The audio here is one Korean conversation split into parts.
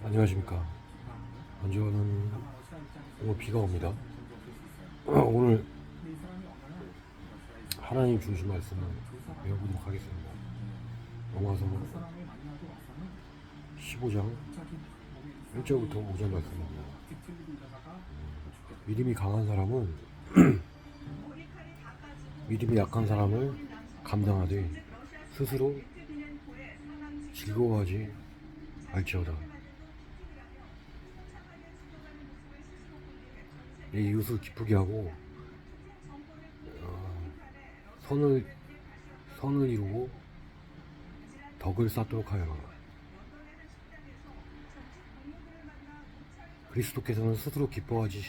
안녕하십니까. 먼저는 오늘 비가 옵니다. 오늘 하나님 주신 말씀을 배워보도록 하겠습니다. 로마서 15장 1절부터 5절 말씀입니다. 믿음이 강한 사람은 믿음이 약한 사람을 감당하되 스스로 즐거워하지 말지어다. 내 이웃을 기쁘게 하고 선을 이루고 덕을 쌓도록 하여라. 그리스도께서는 스스로 기뻐하지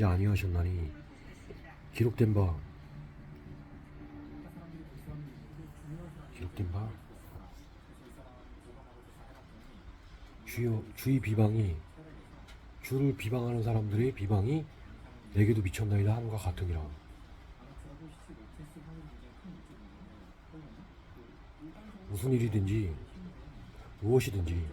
아니하셨나니 기록된 바 주의 비방이 주를 비방하는 사람들의 비방이 내게도 미쳤나이다 함과 같으니라. 무슨 일이든지 무엇이든지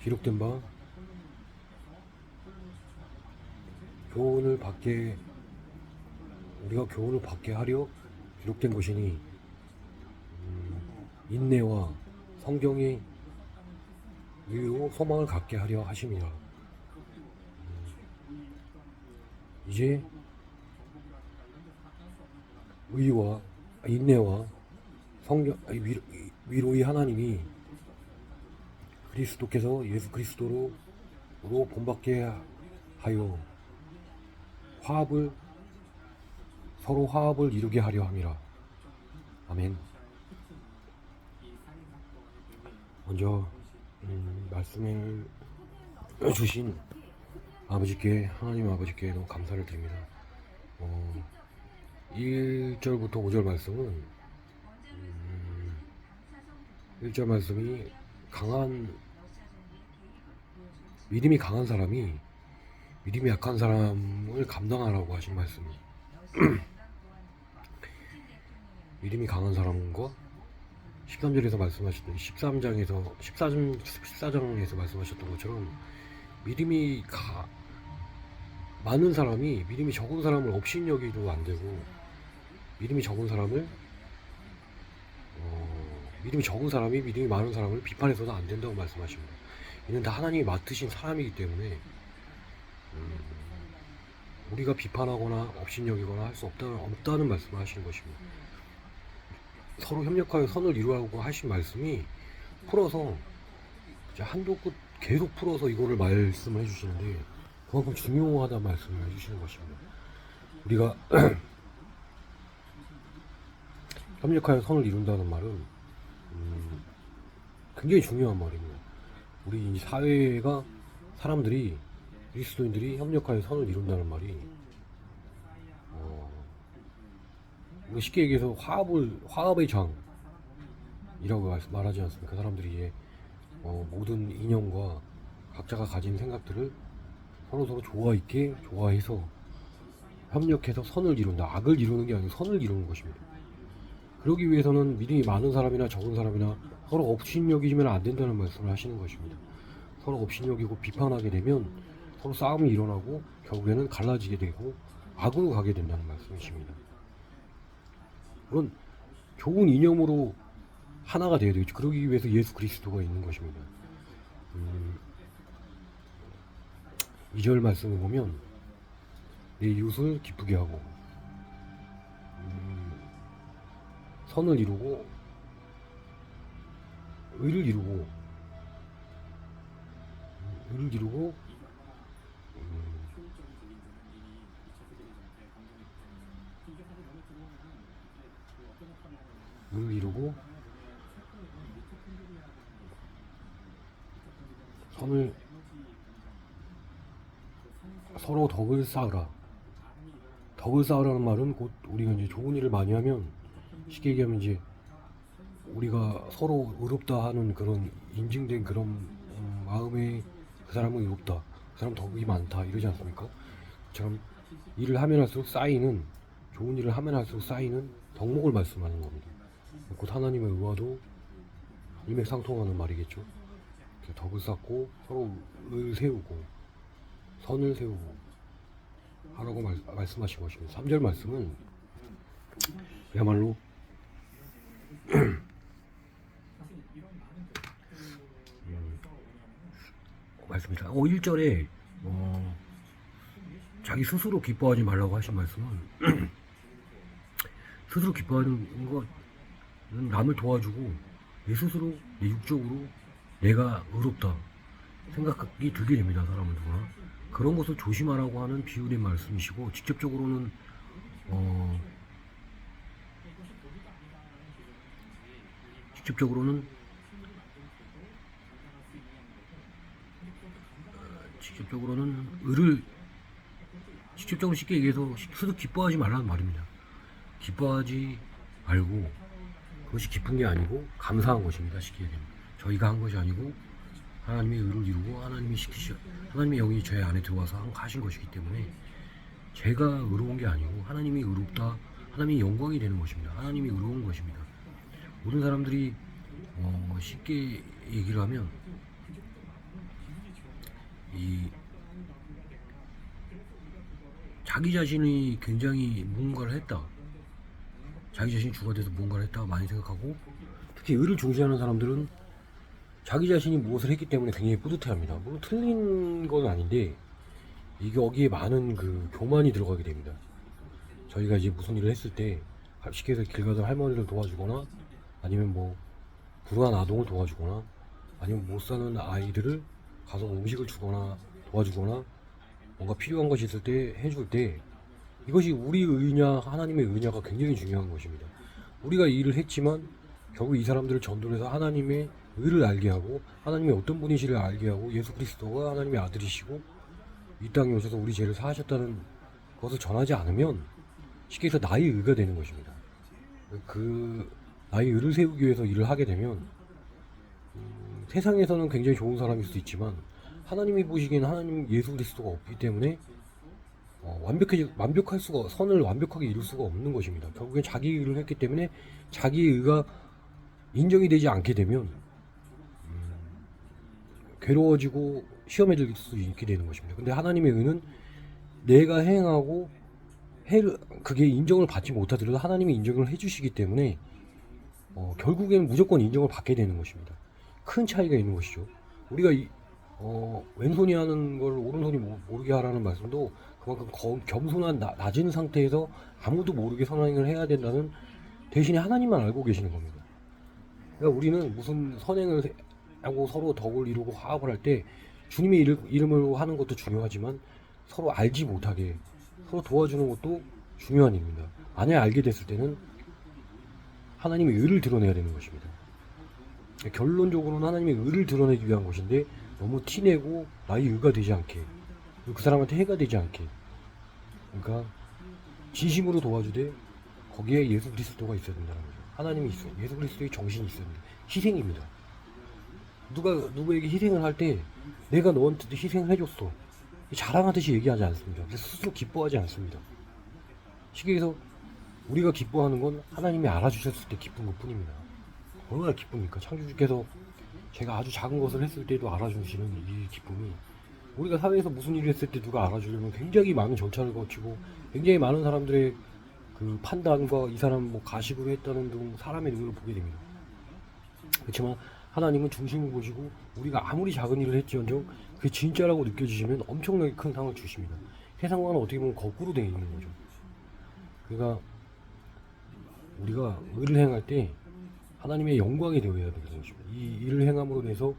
기록된 바 우리가 교훈을 받게 하려 기록된 것이니 인내와 성경의 의로 소망을 갖게 하려 하심이라. 이제 의와 인내와 위로의 하나님이 그리스도께서 예수 그리스도로 본받게 하여 서로 화합을 이루게 하려 함이라. 아멘. 먼저 말씀을 주신 하나님 아버지께 너무 감사를 드립니다. 1절부터 5절 말씀은 1절 말씀이 믿음이 강한 사람이 믿음이 약한 사람을 감당하라고 하신 말씀입니다. 믿음이 강한 사람과 13절에서 말씀하셨던 14장에서 말씀하셨던 것처럼 믿음이 많은 사람이 믿음이 적은 사람을 업신여기도 안 되고 믿음이 적은 사람이 믿음이 많은 사람을 비판해서도 안 된다고 말씀하십니다. 이는 다 하나님이 맡으신 사람이기 때문에 우리가 비판하거나 업신여기거나 할 수 없다는 말씀을 하시는 것입니다. 서로 협력하여 선을 이루라고 하신 말씀이 풀어서 한도 끝 계속 풀어서 이거를 말씀을 해주시는데 그만큼 중요하다는 말씀을 해주시는 것입니다. 우리가 협력하여 선을 이룬다는 말은 굉장히 중요한 말입니다. 우리 사회가 그리스도인들이 협력하여 선을 이룬다는 말이 쉽게 얘기해서 화합의 장이라고 말하지 않습니까? 사람들이 모든 이념과 각자가 가진 생각들을 서로 좋아해서 협력해서 선을 이룬다. 악을 이루는 게 아니고 선을 이루는 것입니다. 그러기 위해서는 믿음이 많은 사람이나 적은 사람이나 서로 업신여기면 안 된다는 말씀을 하시는 것입니다. 서로 업신여기고 비판하게 되면 서로 싸움이 일어나고 결국에는 갈라지게 되고 악으로 가게 된다는 말씀이십니다. 물론 좋은 이념으로 하나가 되어야 되겠죠. 그러기 위해서 예수 그리스도가 있는 것입니다. 2절 말씀을 보면 내 이웃을 기쁘게 하고 선을 이루고 의를 이루고 서로 덕을 쌓으라. 덕을 쌓으라는 말은 곧 우리가 이제 좋은 일을 많이 하면 쉽게 얘기하면 이제 우리가 서로 의롭다 하는 그런 인증된 그런 마음의 그 사람은 의롭다, 그 사람 덕이 많다 이러지 않습니까? 그처럼 일을 하면 할수록 쌓이는, 좋은 일을 하면 할수록 쌓이는 덕목을 말씀하는 겁니다. 곧 하나님의 의와도 일맥상통하는 말이겠죠. 덕을 쌓고 서로 을 세우고 선을 세우고 하라고 말씀하신 것입니다. 3절 말씀은 그야말로 말씀이다. 1절에 자기 스스로 기뻐하지 말라고 하신 말씀은 스스로 기뻐하는 것은 남을 도와주고 내 스스로, 내 육적으로 내가 의롭다 생각이 들게 됩니다. 사람은 누구나. 그런 것을 조심하라고 하는 비유의 말씀이시고, 직접적으로는 직접적으로는 직접적으로 쉽게 얘기해서 스스로 기뻐하지 말라는 말입니다. 기뻐하지 말고, 그것이 기쁜 게 아니고 감사한 것입니다. 쉽게 얘기하면 저희가 한 것이 아니고 하나님의 의를 이루고 하나님의 영이 저의 안에 들어와서 하신 것이기 때문에 제가 의로운 게 아니고 하나님이 의롭다, 하나님의 영광이 되는 것입니다. 하나님이 의로운 것입니다. 모든 사람들이 쉽게 얘기를 하면 자기 자신이 굉장히 무언가를 했다, 자기 자신이 주가 돼서 무언가를 했다고 많이 생각하고, 특히 의를 중시하는 사람들은 자기 자신이 무엇을 했기 때문에 굉장히 뿌듯해합니다. 물론 틀린 건 아닌데 이게 여기에 많은 그 교만이 들어가게 됩니다. 저희가 이제 무슨 일을 했을 때 쉽게 해서 길 가던 할머니를 도와주거나, 아니면 뭐 불우한 아동을 도와주거나, 아니면 못 사는 아이들을 가서 음식을 주거나 도와주거나, 뭔가 필요한 것이 있을 때 해줄 때, 이것이 우리 의냐 하나님의 의냐가 굉장히 중요한 것입니다. 우리가 이 일을 했지만 결국 이 사람들을 전도를 해서 하나님의 의를 알게 하고, 하나님의 어떤 분이시를 알게 하고, 예수 그리스도가 하나님의 아들이시고 이 땅에 오셔서 우리 죄를 사하셨다는 것을 전하지 않으면 쉽게 해서 나의 의가 되는 것입니다. 그 나의 의를 세우기 위해서 일을 하게 되면 세상에서는 굉장히 좋은 사람일 수도 있지만 하나님이 보시기에는 하나님 예수 그리스도가 없기 때문에 완벽할 수가, 선을 완벽하게 이룰 수가 없는 것입니다. 결국엔 자기 일을 했기 때문에 자기 의가 인정이 되지 않게 되면 괴로워지고 시험에 들 수 있게 되는 것입니다. 근데 하나님의 의는 내가 행하고 그게 인정을 받지 못하더라도 하나님이 인정을 해주시기 때문에 결국에는 무조건 인정을 받게 되는 것입니다. 큰 차이가 있는 것이죠. 우리가 왼손이 하는 걸 오른손이 모르게 하라는 말씀도 그만큼 겸손한 낮은 상태에서 아무도 모르게 선행을 해야 된다는, 대신에 하나님만 알고 계시는 겁니다. 그러니까 우리는 무슨 선행을 하고 서로 덕을 이루고 화합을 할 때 주님의 이름으로 하는 것도 중요하지만 서로 알지 못하게 서로 도와주는 것도 중요한 일입니다. 만약 알게 됐을 때는 하나님의 의를 드러내야 되는 것입니다. 결론적으로는 하나님의 의를 드러내기 위한 것인데, 너무 티내고 나의 의가 되지 않게, 그 사람한테 해가 되지 않게, 그러니까 진심으로 도와주되 거기에 예수 그리스도가 있어야 된다는 거죠. 하나님이 있어요. 예수 그리스도의 정신이 있어야 됩니다. 희생입니다. 누구에게 희생을 할 때 내가 너한테 희생을 해줬어, 자랑하듯이 얘기하지 않습니다. 스스로 기뻐하지 않습니다. 쉽게 해서 우리가 기뻐하는 건 하나님이 알아주셨을 때 기쁜 것 뿐입니다. 얼마나 기쁩니까? 창조주께서 제가 아주 작은 것을 했을 때도 알아주시는 이 기쁨이, 우리가 사회에서 무슨 일을 했을 때 누가 알아주려면 굉장히 많은 절차를 거치고 굉장히 많은 사람들의 그 판단과 이 사람 뭐 가식으로 했다는 등 사람의 눈으로 보게 됩니다. 그렇지만 하나님은 중심을 보시고 우리가 아무리 작은 일을 했지언정 그게 진짜라고 느껴지시면 엄청나게 큰 상을 주십니다. 세상과는 어떻게 보면 거꾸로 되어 있는 거죠. 그러니까 우리가 의를 행할 때 하나님의 영광이 되어야 되는 것입니다. 이 일을 행함으로 인해서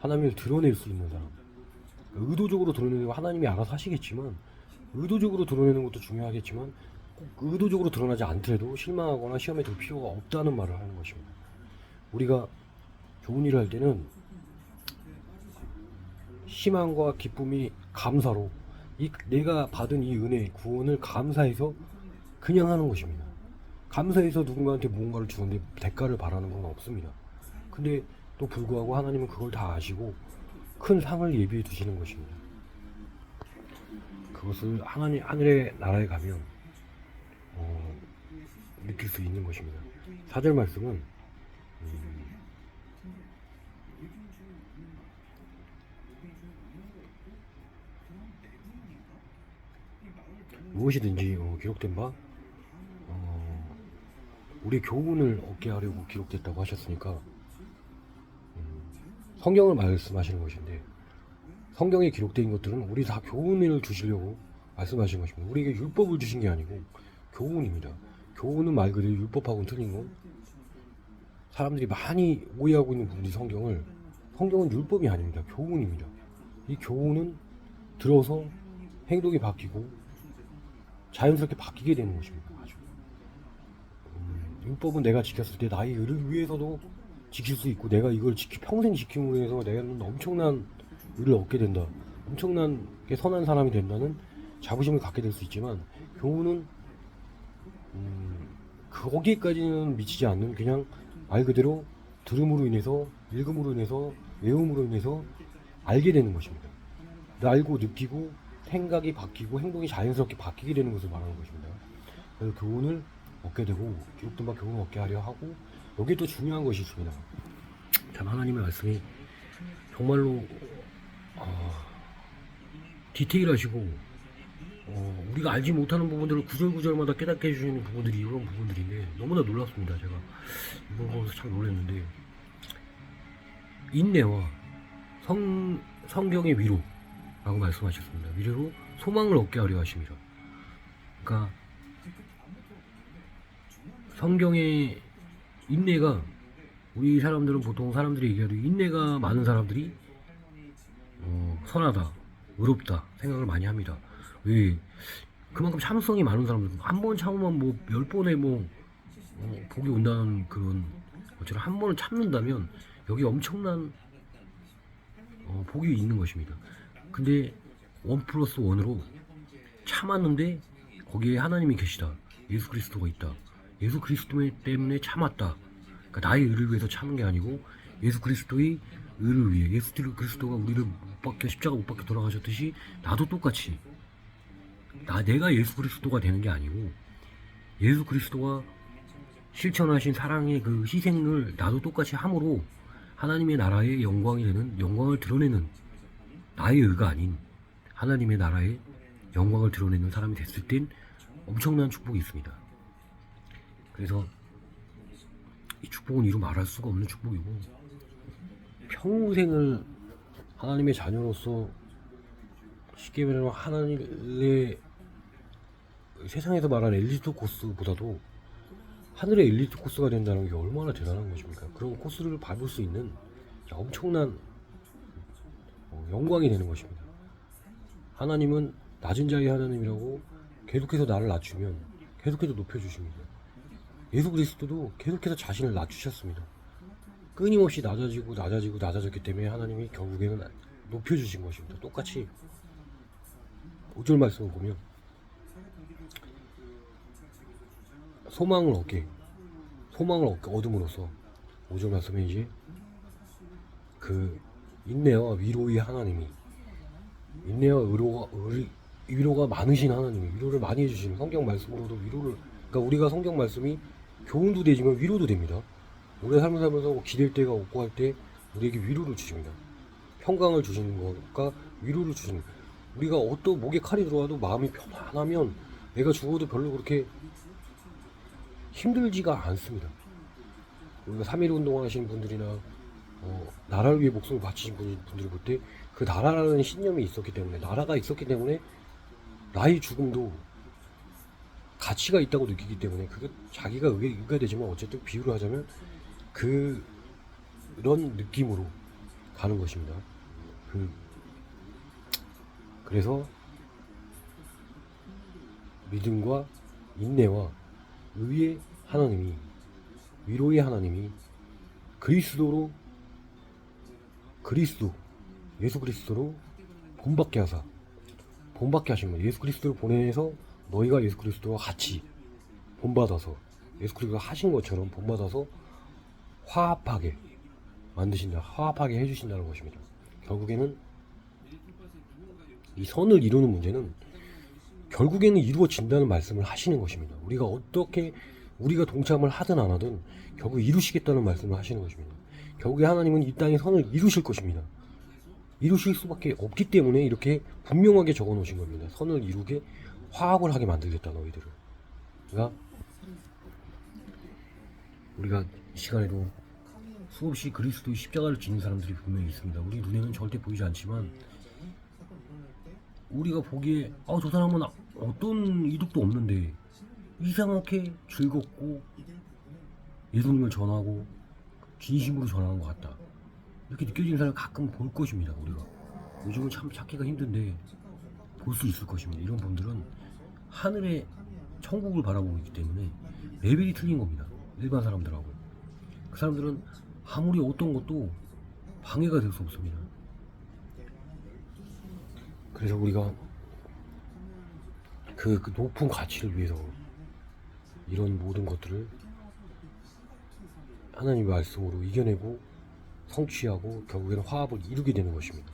하나님을 드러낼 수 있는 사람, 의도적으로 드러내는 거 하나님이 알아서 하시겠지만, 의도적으로 드러내는 것도 중요하겠지만 꼭 의도적으로 드러나지 않더라도 실망하거나 시험에 들 필요가 없다는 말을 하는 것입니다. 우리가 좋은 일을 할 때는 희망과 기쁨이 감사로, 내가 받은 이 은혜, 구원을 감사해서 그냥 하는 것입니다. 감사해서 누군가한테 무언가를 주는데 대가를 바라는 건 없습니다. 근데 또 불구하고 하나님은 그걸 다 아시고 큰 상을 예비해 두시는 것입니다. 그것을 하나님 하늘의 나라에 가면 느낄 수 있는 것입니다. 4절 말씀은 무엇이든지 기록된 바 우리 교훈을 얻게 하려고 기록됐다고 하셨으니까 성경을 말씀하시는 것인데, 성경에 기록된 것들은 우리 다 교훈을 주시려고 말씀하신 것입니다. 우리에게 율법을 주신 게 아니고 교훈입니다. 교훈은 말 그대로 율법하고는 틀린 거. 사람들이 많이 오해하고 있는 부분이 성경은 율법이 아닙니다. 교훈입니다. 이 교훈은 들어서 행동이 바뀌고 자연스럽게 바뀌게 되는 것입니다. 아주. 율법은 내가 지켰을 때 나의 의를 위해서도 지킬 수 있고, 내가 이걸 평생 지킴으로 해서 내가 엄청난 의를 얻게 된다, 엄청난 선한 사람이 된다는 자부심을 갖게 될 수 있지만, 교훈은 거기까지는 미치지 않는, 그냥 말 그대로 들음으로 인해서, 읽음으로 인해서, 외움으로 인해서 알게 되는 것입니다. 알고 느끼고 생각이 바뀌고 행동이 자연스럽게 바뀌게 되는 것을 말하는 것입니다. 그래서 교훈을 얻게 되고 기록된 바 교훈을 얻게 하려 하고, 여기에 또 중요한 것이 있습니다. 참 하나님의 말씀이 정말로 디테일하시고 우리가 알지 못하는 부분들을 구절구절마다 깨닫게 해주시는 부분들이 이런 부분들인데 너무나 놀랍습니다. 제가 이걸 보면서 참 놀랐는데, 인내와 성경의 위로라고 말씀하셨습니다. 위로로 소망을 얻게 하려 하십니다. 그러니까 성경의 인내가, 우리 사람들은 보통 사람들이 얘기하는 인내가 많은 사람들이 선하다, 의롭다 생각을 많이 합니다. 왜? 그만큼 참을성이 많은 사람들, 한 번 참으면 10번에 복이 온다는 그런 것처럼, 한 번을 참는다면 여기 엄청난 복이 있는 것입니다. 근데 1+1으로 참았는데 거기에 하나님이 계시다, 예수 그리스도가 있다, 예수 그리스도 때문에 참았다. 그러니까 나의 의를 위해서 참은 게 아니고 예수 그리스도의 의를 위해, 예수 그리스도가 우리를 십자가 못 박혀 돌아가셨듯이 나도 똑같이, 내가 예수 그리스도가 되는 게 아니고 예수 그리스도가 실천하신 사랑의 그 희생을 나도 똑같이 함으로 하나님의 나라의 영광을 드러내는, 나의 의가 아닌 하나님의 나라의 영광을 드러내는 사람이 됐을 땐 엄청난 축복이 있습니다. 그래서 이 축복은 이루 말할 수가 없는 축복이고, 평생을 하나님의 자녀로서, 쉽게 말하면 하나님의 세상에서 말하는 엘리트 코스보다도 하늘의 엘리트 코스가 된다는 게 얼마나 대단한 것입니까? 그런 코스를 밟을 수 있는 엄청난 영광이 되는 것입니다. 하나님은 낮은 자의 하나님이라고 계속해서 나를 낮추면 계속해서 높여주십니다. 예수 그리스도도 계속해서 자신을 낮추셨습니다. 끊임없이 낮아졌기 때문에 하나님이 결국에는 높여주신 것입니다. 똑같이 5절 말씀을 보면 소망을 얻음으로써 5절 말씀에 이제 그 인내와 위로의 하나님이, 인내와 위로가 많으신 하나님이 위로를 많이 해주시는, 성경 말씀으로도 위로를, 그러니까 우리가 성경 말씀이 교훈도 되지만 위로도 됩니다. 우리가 삶을 살면서 기댈 때가 없고 할 때 우리에게 위로를 주십니다. 평강을 주시는 것과 위로를 주시는 것. 우리가 어떤 목에 칼이 들어와도 마음이 편안하면 내가 죽어도 별로 그렇게 힘들지가 않습니다. 우리가 3.1 운동하시는 분들이나 나라를 위해 목숨을 바치신 분들을 볼 때 그 나라라는 신념이 있었기 때문에, 나라가 있었기 때문에 나의 죽음도 가치가 있다고 느끼기 때문에, 그게 자기가 의가 되지만 어쨌든 비유를 하자면 그런 느낌으로 가는 것입니다. 그래서 믿음과 인내와 의의 하나님이, 위로의 하나님이 예수 그리스도로 본받게 하신 거예요. 예수 그리스도를 보내서 너희가 예수 그리스도와 같이 본받아서, 예수 그리스도가 하신 것처럼 본받아서 화합하게 만드신다, 화합하게 해주신다는 것입니다. 결국에는 이 선을 이루는 문제는 결국에는 이루어진다는 말씀을 하시는 것입니다. 우리가 동참을 하든 안 하든 결국 이루시겠다는 말씀을 하시는 것입니다. 결국에 하나님은 이 땅의 선을 이루실 것입니다. 이루실 수밖에 없기 때문에 이렇게 분명하게 적어 놓으신 겁니다. 선을 이루게 화합을 하게 만들겠다 너희들을. 그러니까 우리가 이 시간에도 수없이 그리스도의 십자가를 지닌 사람들이 분명히 있습니다. 우리 눈에는 절대 보이지 않지만 우리가 보기에 저 사람은 어떤 이득도 없는데 이상하게 즐겁고 예수님을 전하고 진심으로 전하는 것 같다, 이렇게 느껴지는 사람을 가끔 볼 것입니다. 우리가 요즘은 참 찾기가 힘든데 볼 수 있을 것입니다. 이런 분들은 하늘의 천국을 바라보고 있기 때문에 레벨이 틀린 겁니다. 일반 사람들하고. 그 사람들은 아무리 어떤 것도 방해가 될 수 없습니다. 그래서 우리가 그 높은 가치를 위해서 이런 모든 것들을 하나님의 말씀으로 이겨내고 성취하고 결국에는 화합을 이루게 되는 것입니다.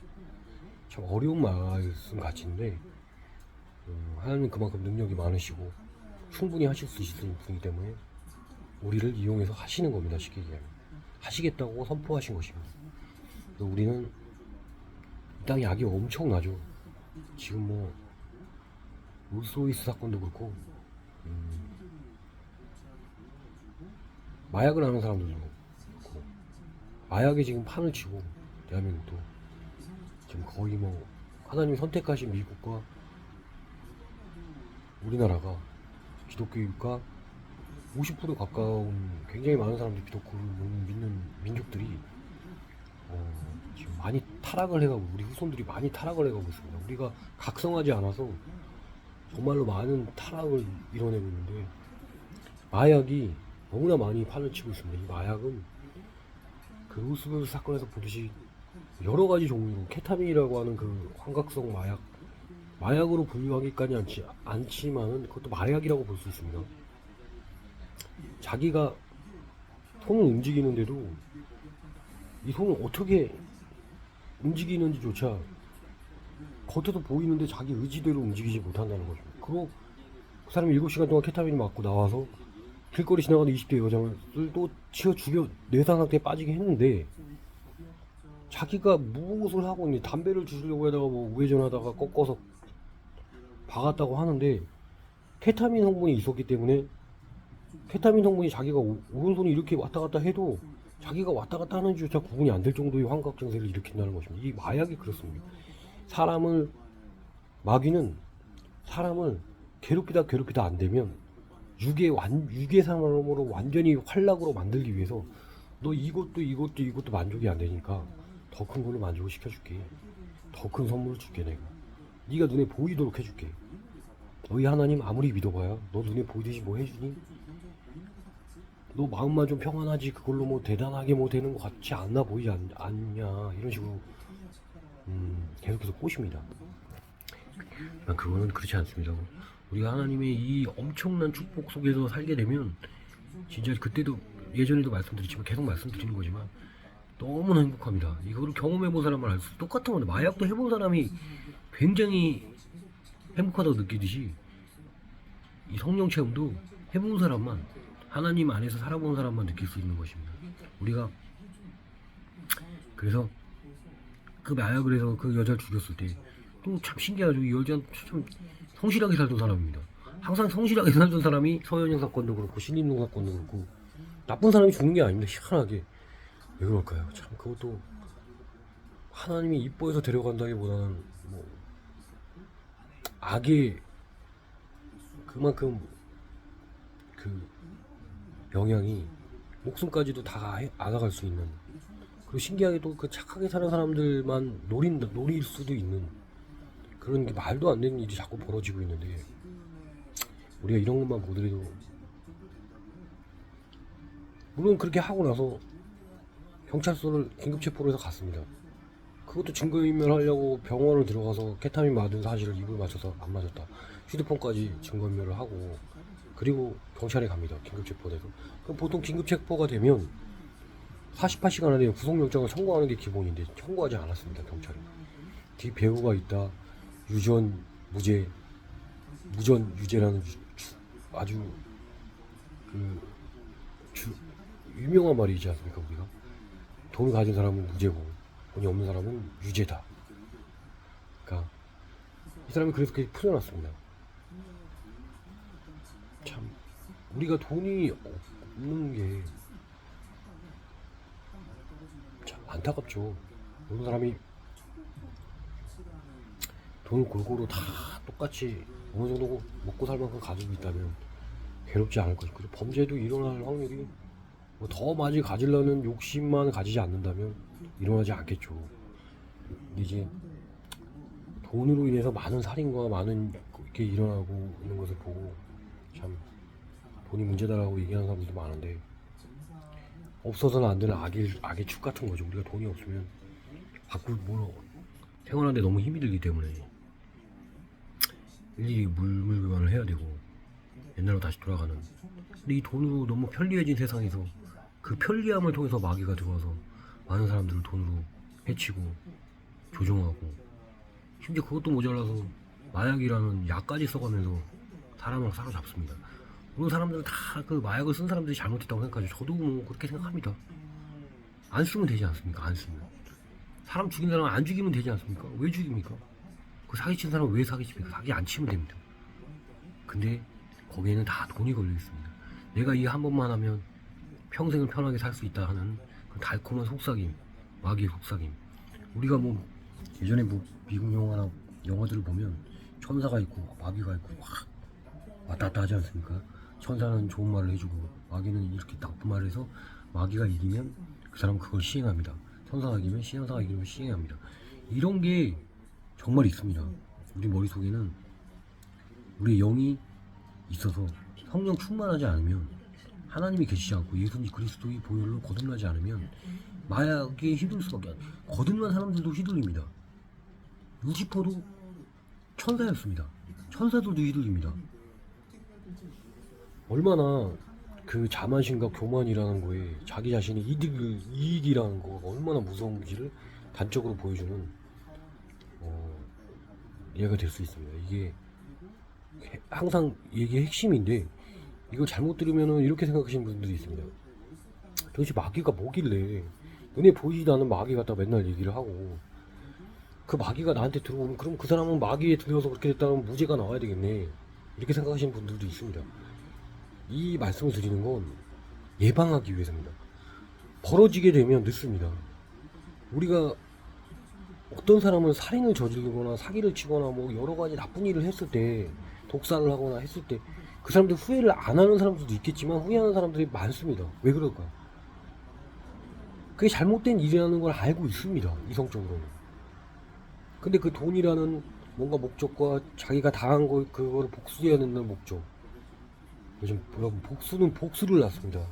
참 어려운 말씀 같은데 하나님은 그만큼 능력이 많으시고 충분히 하실 수 있는 분이기 때문에 우리를 이용해서 하시는 겁니다. 쉽게 얘기하면 하시겠다고 선포하신 것입니다. 우리는 이 땅에 악이 엄청나죠. 지금 뭐 롤스로이스 사건도 그렇고 마약을 하는 사람들도 그렇고 마약에 지금 판을 치고 대한민국도 지금 거의 뭐 하나님이 선택하신 미국과 우리나라가 기독교가 50% 가까운 굉장히 많은 사람들이 기독교를 믿는 민족들이 지금 많이 타락을 해가고 우리 후손들이 많이 타락을 해가고 있습니다. 우리가 각성하지 않아서 정말로 많은 타락을 이뤄내고 있는데 마약이 너무나 많이 판을 치고 있습니다. 이 마약은 그 로스벨트 사건에서 보듯이 여러 가지 종류로 케타민이라고 하는 그 환각성 마약으로 분류하기까지 않지만은 그것도 마약이라고 볼 수 있습니다. 자기가 손을 움직이는데도 이 손을 어떻게 움직이는지조차 겉에서 보이는데 자기 의지대로 움직이지 못한다는 거죠. 그리고 그 사람이 7시간 동안 케타민을 맞고 나와서 길거리 지나가는 20대 여자를 또 치어 죽여 뇌상 상태에 빠지게 했는데 자기가 무엇을 하고 있니, 담배를 주시려고 하다가 뭐 우회전하다가 꺾어서 박았다고 하는데 케타민 성분이 있었기 때문에 케타민 성분이 자기가 오른손이 이렇게 왔다 갔다 해도 자기가 왔다 갔다 하는지조차 구분이 안 될 정도의 환각 증세를 일으킨다는 것입니다. 이 마약이 그렇습니다. 마귀는 사람을 괴롭히다 안 되면 유괴 사람으로 완전히 활락으로 만들기 위해서 너 이것도 만족이 안 되니까 더 큰 걸로 만족을 시켜줄게. 더 큰 선물을 줄게 내가. 네가 눈에 보이도록 해줄게. 너희 하나님 아무리 믿어봐야 너 눈에 보이듯이 뭐 해주니? 너 마음만 좀 평안하지 그걸로 뭐 대단하게 뭐 되는 것 같지 않나 보이지 않냐 이런 식으로 계속해서 꼬십니다. 그거는 그렇지 않습니다. 우리가 하나님의 이 엄청난 축복 속에서 살게 되면 진짜 그때도 예전에도 말씀드렸지만 계속 말씀드리는 거지만 너무나 행복합니다. 이거를 경험해본 사람만 알 수 똑같은 건데 마약도 해본 사람이 굉장히 행복하다고 느끼듯이 이 성령 체험도 해본 사람만 하나님 안에서 살아본 사람만 느낄 수 있는 것입니다. 우리가 그래서 그 마약을 해서 그 여자를 죽였을 때 또 참 신기하죠. 이 여자는 참 성실하게 살던 사람입니다. 항상 성실하게 살던 사람이 서현영 사건도 그렇고 신림동 사건도 그렇고 나쁜 사람이 죽는 게 아닙니다. 희한하게 왜 그럴까요? 참 그것도 하나님이 이뻐해서 데려간다기보다는 뭐 악의 그만큼 그 영향이 목숨까지도 다 앗아갈 수 있는, 그리고 신기하게도 그 착하게 사는 사람들만 노릴 수도 있는 그런 게 말도 안 되는 일이 자꾸 벌어지고 있는데 우리가 이런 것만 보더라도 물론 그렇게 하고 나서 경찰서를 긴급체포를 해서 갔습니다. 그것도 증거인멸하려고 병원을 들어가서 케타민 맞은 사실을 입을 맞춰서 안 맞았다, 휴대폰까지 증거인멸을 하고 그리고 경찰에 갑니다. 긴급체포돼서. 그럼 보통 긴급체포가 되면 48시간 안에 구속영장을 청구하는 게 기본인데 청구하지 않았습니다. 경찰이. 뒤 배우가 있다. 유전 무죄, 무전 유죄라는 아주 그 유명한 말이지 않습니까? 우리가 돈을 가진 사람은 무죄고 돈이 없는 사람은 유죄다. 그러니까 이 사람이 그래서 그렇게 풀어놨습니다. 참 우리가 돈이 없는 게 참 안타깝죠. 어느 사람이 돈을 골고루 다 똑같이 어느 정도 먹고 살 만큼 가지고 있다면 괴롭지 않을 것이고, 그리고 범죄도 일어날 확률이 뭐 더 많이 가지려는 욕심만 가지지 않는다면 일어나지 않겠죠. 근데 이제 돈으로 인해서 많은 살인과 많은 게 일어나고 있는 것을 보고 참 돈이 문제다라고 얘기하는 사람들도 많은데, 없어서는 안 되는 악의 축 같은 거죠. 우리가 돈이 없으면 바꿀 뭐 생활하는데 너무 힘이 들기 때문에 일일이 물물교환을 해야 되고 옛날로 다시 돌아가는. 근데 이 돈으로 너무 편리해진 세상에서 그 편리함을 통해서 마귀가 들어와서 많은 사람들을 돈으로 해치고 조종하고, 심지어 그것도 모자라서 마약이라는 약까지 써가면서 사람을 사로잡습니다. 물론 사람들은 다 그 마약을 쓴 사람들이 잘못했다고 생각하죠. 저도 뭐 그렇게 생각합니다. 안 쓰면 되지 않습니까? 안 쓰면. 사람 죽인 사람은 안 죽이면 되지 않습니까? 왜 죽입니까? 그 사기친 사람은 왜 사기칩니까? 사기 안 치면 됩니다. 근데 거기에는 다 돈이 걸려 있습니다. 내가 이 한 번만 하면 평생을 편하게 살 수 있다 하는 그 달콤한 속삭임, 마귀의 속삭임. 우리가 뭐 예전에 뭐 미국 영화나 영화들을 보면 천사가 있고 마귀가 있고 막 왔다 갔다 하지 않습니까? 천사는 좋은 말을 해주고 마귀는 이렇게 나쁜 말을 해서 마귀가 이기면 그 사람은 그걸 시행합니다. 천사가 이기면 천사가 이기면 시행합니다. 이런 게 정말 있습니다. 우리 머릿속에는 우리 영이 있어서 성령 충만하지 않으면, 하나님이 계시지 않고 예수님 그리스도의 보혈로 거듭나지 않으면 마약에 휘둘릴 수밖에 없어요. 거듭난 사람들도 휘둘립니다. 루시퍼도 천사였습니다. 천사들도 휘둘립니다. 얼마나 그 자만심과 교만이라는 거에 자기 자신이 이익이라는 거가 얼마나 무서운지를 단적으로 보여주는 예가 될 수 있습니다. 이게 항상 얘기의 핵심인데, 이걸 잘못 들으면 이렇게 생각하시는 분들이 있습니다. 도대체 마귀가 뭐길래 눈에 보이지도 않는 마귀 갖다 맨날 얘기를 하고, 그 마귀가 나한테 들어오면 그럼 그 사람은 마귀에 들려서 그렇게 됐다면 무죄가 나와야 되겠네, 이렇게 생각하시는 분들도 있습니다. 이 말씀을 드리는 건 예방하기 위해서입니다. 벌어지게 되면 늦습니다. 우리가 어떤 사람은 살인을 저지르거나 사기를 치거나 뭐 여러 가지 나쁜 일을 했을 때, 독살을 하거나 했을 때 그 사람들 후회를 안 하는 사람들도 있겠지만 후회하는 사람들이 많습니다. 왜 그럴까? 그게 잘못된 일이라는 걸 알고 있습니다. 이성적으로는. 근데 그 돈이라는 뭔가 목적과 자기가 당한 거 그거를 복수해야 된다는 목적. 요즘 여러분, 복수는 복수를 낳습니다.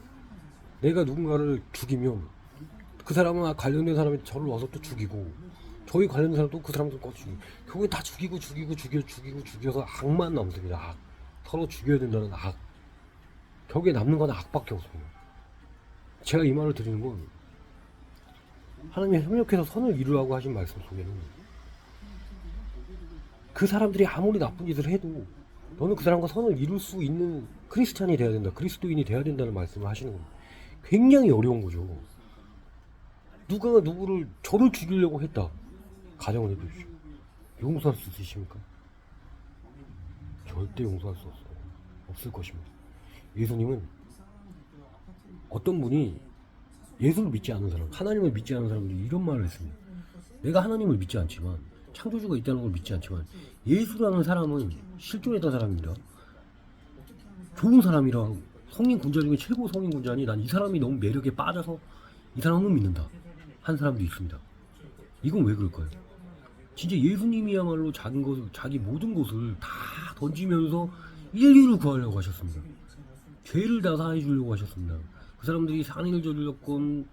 내가 누군가를 죽이면 그 사람은 관련된 사람이 저를 와서 또 죽이고, 저희 관련된 사람도 그 사람들 거 죽이고, 결국에 다 죽여서 악만 남습니다. 악. 서로 죽여야 된다는 악. 결국에 남는 건 악밖에 없습니다. 제가 이 말을 드리는 건, 하나님이 협력해서 선을 이루라고 하신 말씀 속에는 그 사람들이 아무리 나쁜 짓을 해도 너는 그 사람과 선을 이룰 수 있는 크리스찬이 돼야 된다, 그리스도인이 돼야 된다는 말씀을 하시는 겁니다. 굉장히 어려운 거죠. 누가 누구를, 저를 죽이려고 했다, 가정을 해주십시오. 용서할 수 있으십니까? 절대 용서할 수 없을 것입니다. 예수님은, 어떤 분이 예수를 믿지 않는 사람, 하나님을 믿지 않는 사람들이 이런 말을 했습니다. 내가 하나님을 믿지 않지만, 창조주가 있다는 걸 믿지 않지만 예수라는 사람은 실존했던 사람입니다. 좋은 사람이라, 성인군자 중에 최고 성인군자니 난 이 사람이 너무 매력에 빠져서 이 사람은 믿는다 한 사람도 있습니다. 이건 왜 그럴까요? 진짜 예수님이야말로 자기 모든 것을 다 던지면서 인류를 구하려고 하셨습니다. 죄를 다 사해 주려고 하셨습니다. 그 사람들이 살인을 저질렀건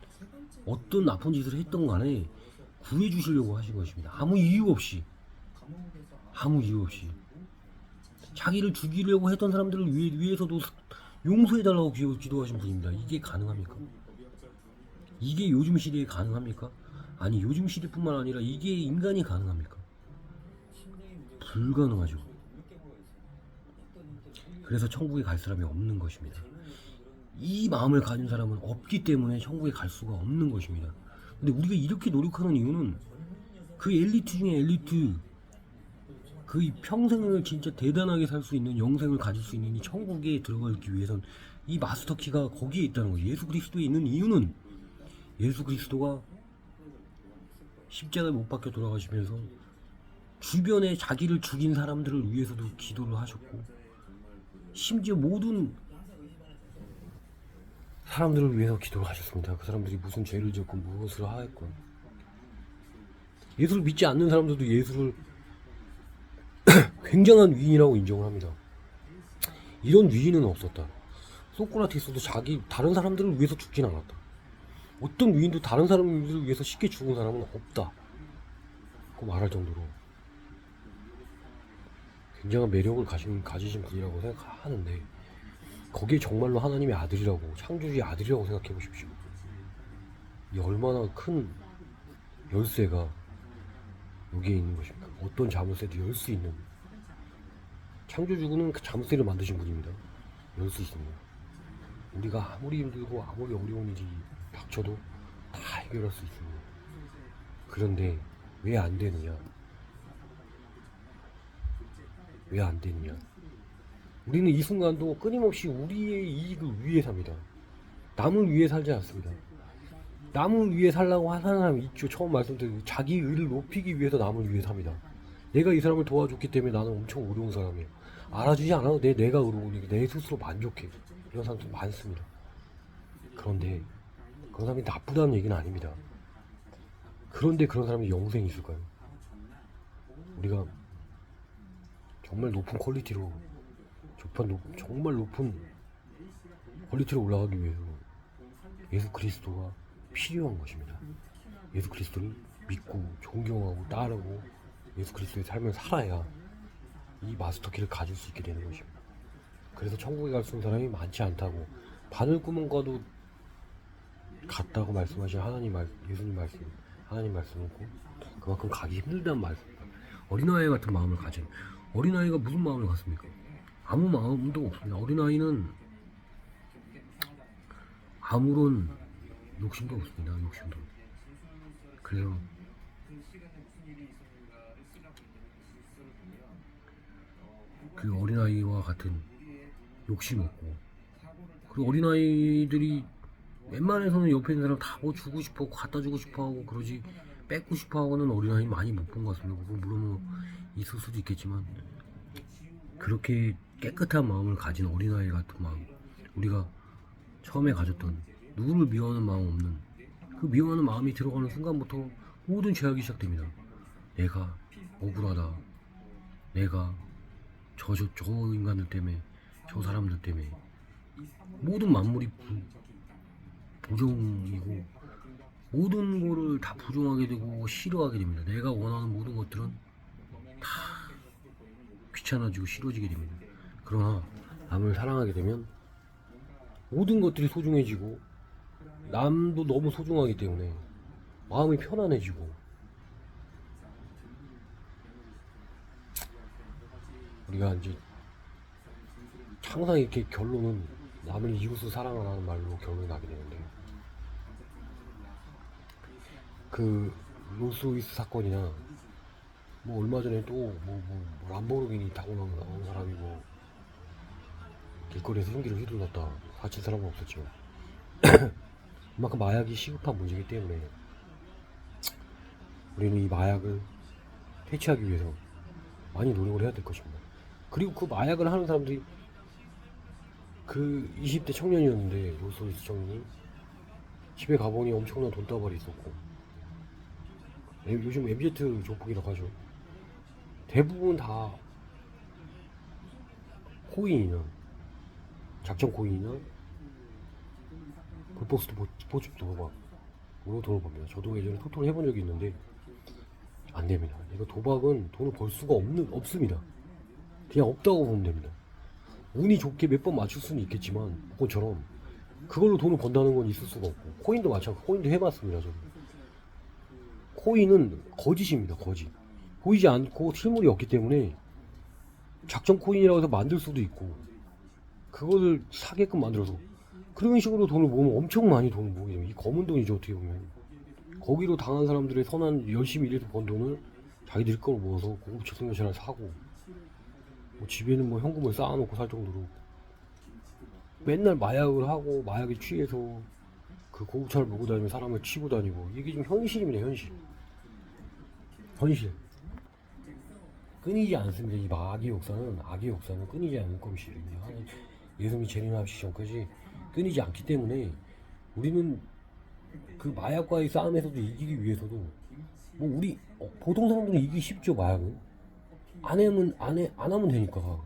어떤 나쁜 짓을 했던 간에 구해 주시려고 하신 것입니다. 아무 이유 없이 자기를 죽이려고 했던 사람들을 위해서도 용서해달라고 기도하신 분입니다. 이게 가능합니까? 이게 요즘 시대에 가능합니까? 아니 요즘 시대뿐만 아니라 이게 인간이 가능합니까? 불가능하죠. 그래서 천국에 갈 사람이 없는 것입니다. 이 마음을 가진 사람은 없기 때문에 천국에 갈 수가 없는 것입니다. 근데 우리가 이렇게 노력하는 이유는 그 엘리트 중에 엘리트, 그 평생을 진짜 대단하게 살 수 있는 영생을 가질 수 있는 이 천국에 들어가기 위해선 이 마스터키가 거기에 있다는 거예요. 예수 그리스도에 있는 이유는 예수 그리스도가 십자가에 못 박혀 돌아가시면서 주변에 자기를 죽인 사람들을 위해서도 기도를 하셨고, 심지어 모든 사람들을 위해서 기도를 하셨습니다. 그 사람들이 무슨 죄를 지었건 무엇을 하였건, 예수를 믿지 않는 사람들도 예수를 굉장한 위인이라고 인정을 합니다. 이런 위인은 없었다. 소크라테스도 다른 사람들을 위해서 죽진 않았다. 어떤 위인도 다른 사람들을 위해서 쉽게 죽은 사람은 없다. 그 말할 정도로 굉장한 매력을 가지신 분이라고 생각하는데, 거기에 정말로 하나님의 아들이라고, 창조주의 아들이라고 생각해 보십시오. 이 얼마나 큰 열쇠가 여기에 있는 것입니까? 어떤 자물쇠도 열 수 있는, 창조주는 그 자물쇠를 만드신 분입니다. 열 수 있습니다. 우리가 아무리 힘들고 아무리 어려운 일이 닥쳐도 다 해결할 수 있습니다. 그런데 왜 안 되느냐? 왜 안 되느냐? 우리는 이 순간도 끊임없이 우리의 이익을 위해 삽니다. 남을 위해 살지 않습니다. 남을 위해 살라고 하는 사람이 있죠. 처음 말씀드린 자기 의를 높이기 위해서 남을 위해 삽니다. 내가 이 사람을 도와줬기 때문에 나는 엄청 어려운 사람이에요. 알아주지 않아도 내가 의로우니까 내 스스로 만족해. 이런 사람들 많습니다. 그런데 그런 사람이 나쁘다는 얘기는 아닙니다. 그런데 그런 사람이 영생이 있을까요? 우리가 정말 높은 퀄리티로, 정말 높은 퀄리티로 올라가기 위해서 예수 그리스도가 필요한 것입니다. 예수 그리스도를 믿고 존경하고 따르고 예수 그리스도의 삶을 살아야 이 마스터키를 가질 수 있게 되는 것입니다. 그래서 천국에 갈 수 있는 사람이 많지 않다고, 바늘구멍과도 같다고 말씀하신 예수님 말씀, 하나님 말씀은 그만큼 가기 힘들다는 말씀입니다. 어린아이 같은 마음을 가진, 어린아이가 무슨 마음을 갖습니까? 아무 마음도 없습니다. 어린아이는 아무런 욕심도 없습니다. 욕심도. 그래서 그 어린아이와 같은 욕심 없고, 그리고 어린아이들이 웬만해서는 옆에 있는 사람 다 뭐 주고 싶어, 갖다 주고 싶어 하고 그러지, 뺏고 싶어 하고는 어린아이 많이 못 본 것 같습니다. 물론 뭐 있을 수도 있겠지만, 그렇게 깨끗한 마음을 가진 어린아이 같은 마음, 우리가 처음에 가졌던 누구를 미워하는 마음 없는 그 미워하는 마음이 들어가는 순간부터 모든 죄악이 시작됩니다. 내가 억울하다, 내가 저 인간들 때문에, 저 사람들 때문에 모든 만물이 부정이고 모든 거를 다 부정하게 되고 싫어하게 됩니다. 내가 원하는 모든 것들은 다 귀찮아지고 싫어지게 됩니다. 그러나 남을 사랑하게 되면 모든 것들이 소중해지고 남도 너무 소중하기 때문에 마음이 편안해지고, 우리가 이제 항상 이렇게 결론은 남을 이웃을 사랑하라는 말로 결론이 나게 되는데, 그 롤스로이스 사건이나 뭐 얼마 전에 또 뭐 람보르기니 타고 나온 사람이 뭐 길거리에서 흉기를 휘둘렀다, 다친 사람은 없었죠. 그만큼 마약이 시급한 문제이기 때문에 우리는 이 마약을 퇴치하기 위해서 많이 노력을 해야 될 것입니다. 그리고 그 마약을 하는 사람들이 그 20대 청년이었는데, 롤스로이스 청년이 집에 가보니 엄청난 돈다발이 있었고, 요즘 MZ 조폭이라고 하죠. 대부분 다 코인이나 작전 코인이나 불법 스포츠 도박으로 돈을 법니다. 저도 예전에 토토를 해본 적이 있는데 안 됩니다. 이거 도박은 돈을 벌 수가 없습니다. 그냥 없다고 보면 됩니다. 운이 좋게 몇 번 맞출 수는 있겠지만, 그것처럼 그걸로 돈을 번다는 건 있을 수가 없고, 코인도 마찬가지. 코인도 해봤습니다. 저는. 코인은 거짓입니다. 거짓. 보이지 않고 실물이 없기 때문에 작전 코인이라고 해서 만들 수도 있고, 그거를 사게끔 만들어서 그런 식으로 돈을 모으면 엄청 많이 돈을 모으게 됩니다. 이 검은 돈이죠, 어떻게 보면. 거기로 당한 사람들의 선한, 열심히 일해서 번 돈을 자기들 걸 모아서 고급차 승용차를 사고, 뭐 집에는 뭐 현금을 쌓아놓고 살 정도로 맨날 마약을 하고 마약에 취해서 그 고급차를 몰고 다니면 사람을 치고 다니고, 이게 좀 현실입니다. 현실. 현실. 끊이지 않습니다. 이 마귀의 역사는, 악의 역사는 끊이지 않을 것입니다. 예수님이 재림하시기 전까지 끊이지 않기 때문에 우리는 그 마약과의 싸움에서도 이기기 위해서도, 뭐 우리 보통 사람들은 이기기 쉽죠. 마약은 안 하면 되니까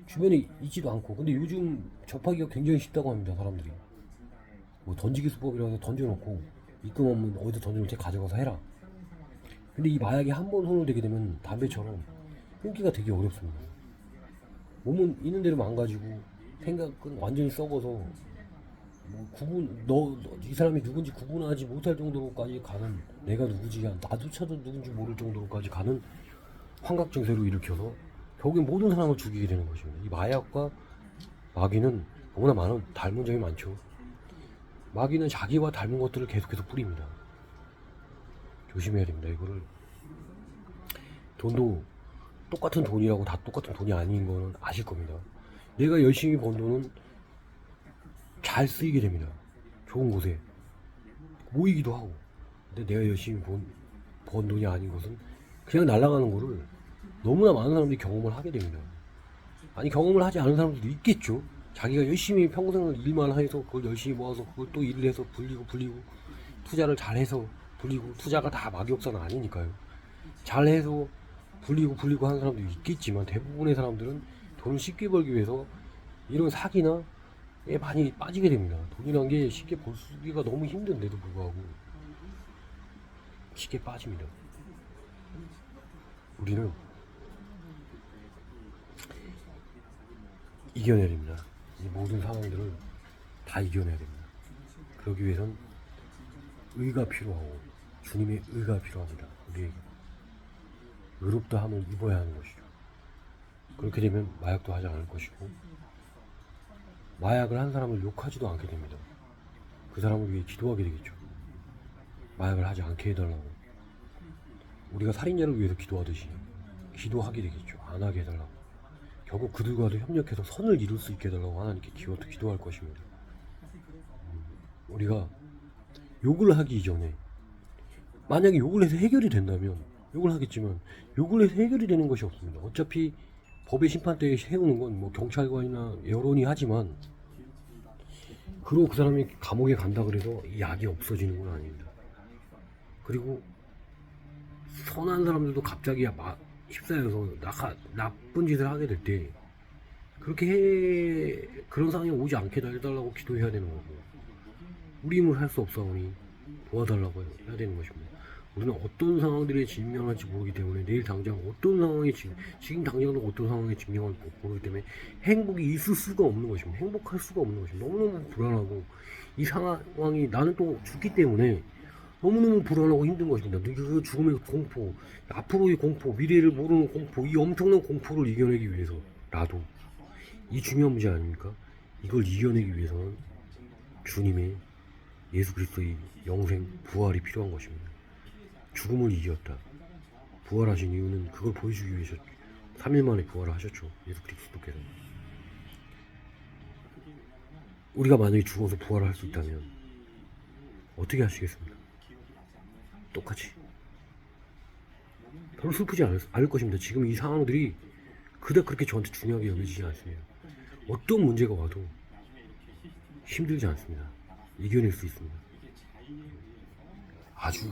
주변에 있지도 않고. 근데 요즘 접하기가 굉장히 쉽다고 합니다. 사람들이 뭐 던지기 수법이라고 해서 던져놓고 입금 없으면 어디서 던져놓을 때 가져가서 해라. 근데 이 마약에 한 번 손을 대게 되면 담배처럼 끊기가 되게 어렵습니다. 몸은 있는 대로 망가지고 생각은 완전히 썩어서 뭐 이 사람이 누군지 구분하지 못할 정도로까지 가는, 내가 누구지, 나조차도 누군지 모를 정도로까지 가는 환각 증세로 일으켜서 결국엔 모든 사람을 죽이게 되는 것입니다. 이 마약과 마귀는 너무나 닮은 점이 많죠. 마귀는 자기와 닮은 것들을 계속해서 뿌립니다. 조심해야 됩니다. 이거를. 돈도 똑같은 돈이라고 다 똑같은 돈이 아닌 거는 아실 겁니다. 내가 열심히 번 돈은 잘 쓰이게 됩니다. 좋은 곳에 모이기도 하고. 근데 내가 열심히 번 돈이 아닌 것은 그냥 날아가는 거를 너무나 많은 사람들이 경험을 하게 됩니다. 아니, 경험을 하지 않은 사람들도 있겠죠. 자기가 열심히 평생을 일만 해서 그걸 열심히 모아서 그걸 또 일을 해서 불리고 투자를 잘해서 불리고, 투자가 다 마귀역사는 아니니까요. 잘해서 불리고 하는 사람도 있겠지만 대부분의 사람들은 돈을 쉽게 벌기 위해서 이런 사기나 에 많이 빠지게 됩니다. 돈이란 게 쉽게 벌기가 너무 힘든데도 불구하고 쉽게 빠집니다. 우리는 이겨내야 됩니다. 이 모든 상황들을 다 이겨내야 됩니다. 그러기 위해선 의가 필요하고 주님의 의가 필요합니다. 우리에게 의롭다 함을 입어야 하는 것이죠. 그렇게 되면 마약도 하지 않을 것이고, 마약을 한 사람을 욕하지도 않게 됩니다. 그 사람을 위해 기도하게 되겠죠. 마약을 하지 않게 해달라고. 우리가 살인자를 위해서 기도하듯이 기도하게 되겠죠. 안 하게 해달라고. 결국 그들과도 협력해서 선을 이룰 수 있게 해달라고 하나님께 기도할 것입니다. 우리가 욕을 하기 이전에, 만약에 욕을 해서 해결이 된다면 욕을 하겠지만, 욕을 해서 해결이 되는 것이 없습니다. 어차피 법의 심판대에 세우는 건 뭐 경찰관이나 여론이 하지만, 그리고 그 사람이 감옥에 간다 그래서 이 약이 없어지는 건 아닙니다. 그리고 선한 사람들도 갑자기 휩싸여서 나쁜 짓을 하게 될 때 그런 상황이 오지 않게 해달라고 기도해야 되는 거고, 우리 힘을 할 수 없사오니 도와달라고 해야 되는 것입니다. 우리는 어떤 상황들에 직면할지 모르기 때문에, 내일 당장 어떤 상황에 지금 당장도 어떤 상황에 직면할지 모르기 때문에 행복이 있을 수가 없는 것입니다. 행복할 수가 없는 것입니다. 너무너무 불안하고, 이 상황이 나는 또 죽기 때문에 너무너무 불안하고 힘든 것입니다. 그 죽음의 공포, 앞으로의 공포, 미래를 모르는 공포, 이 엄청난 공포를 이겨내기 위해서라도, 이 중요한 문제 아닙니까? 이걸 이겨내기 위해서는 주님의, 예수 그리스도의 영생, 부활이 필요한 것입니다. 죽음을 이겼다. 부활하신 이유는 그걸 보여주기 위해서 3일 만에 부활을 하셨죠. 예수 그리스도께서. 우리가 만약에 죽어서 부활을 할 수 있다면 어떻게 하시겠습니까? 똑같이. 별로 슬프지 않을 것입니다. 지금 이 상황들이 그닥 그렇게 저한테 중요하게 여겨지지 않습니다. 어떤 문제가 와도 힘들지 않습니다. 이겨낼 수 있습니다. 아주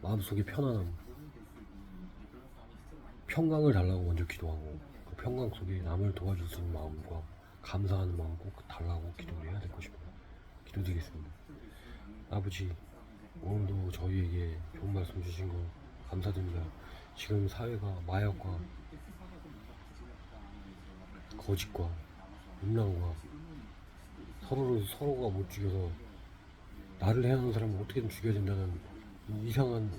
마음속에 편안함, 평강을 달라고 먼저 기도하고, 그 평강 속에 남을 도와줄 수 있는 마음과 감사하는 마음 꼭 달라고 기도를 해야 될 것입니다. 기도드리겠습니다. 아버지, 오늘도 저희에게 좋은 말씀 주신 거 감사드립니다. 지금 사회가 마약과 거짓과 음란과 서로가 못 죽여서 나를 해하는 사람을 어떻게든 죽여야 된다는 이 이상한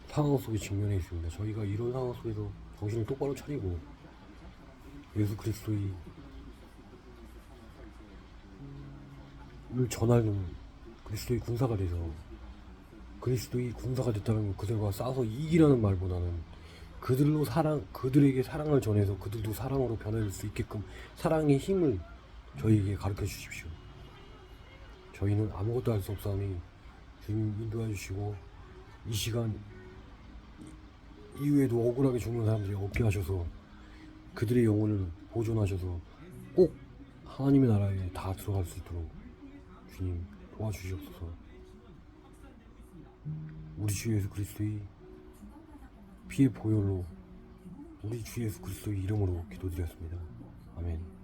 상황 속에 직면해 있습니다. 저희가 이런 상황 속에서 정신을 똑바로 차리고 예수 그리스도의 을 전하는 그리스도의 군사가 돼서 그리스도의 군사가 됐다는 건 그들과 싸워서 이기라는 말보다는 그들에게 사랑을 전해서 그들도 사랑으로 변할 수 있게끔 사랑의 힘을 저희에게 가르쳐 주십시오. 저희는 아무것도 할 수 없사오니 주님 인도해 주시고 이 시간 이후에도 억울하게 죽는 사람들이 없게 하셔서 그들의 영혼을 보존하셔서 꼭 하나님의 나라에 다 들어갈 수 있도록 주님 도와주시옵소서. 우리 주 예수 그리스도의 피의 보혈로 우리 주 예수 그리스도의 이름으로 기도드렸습니다. 아멘.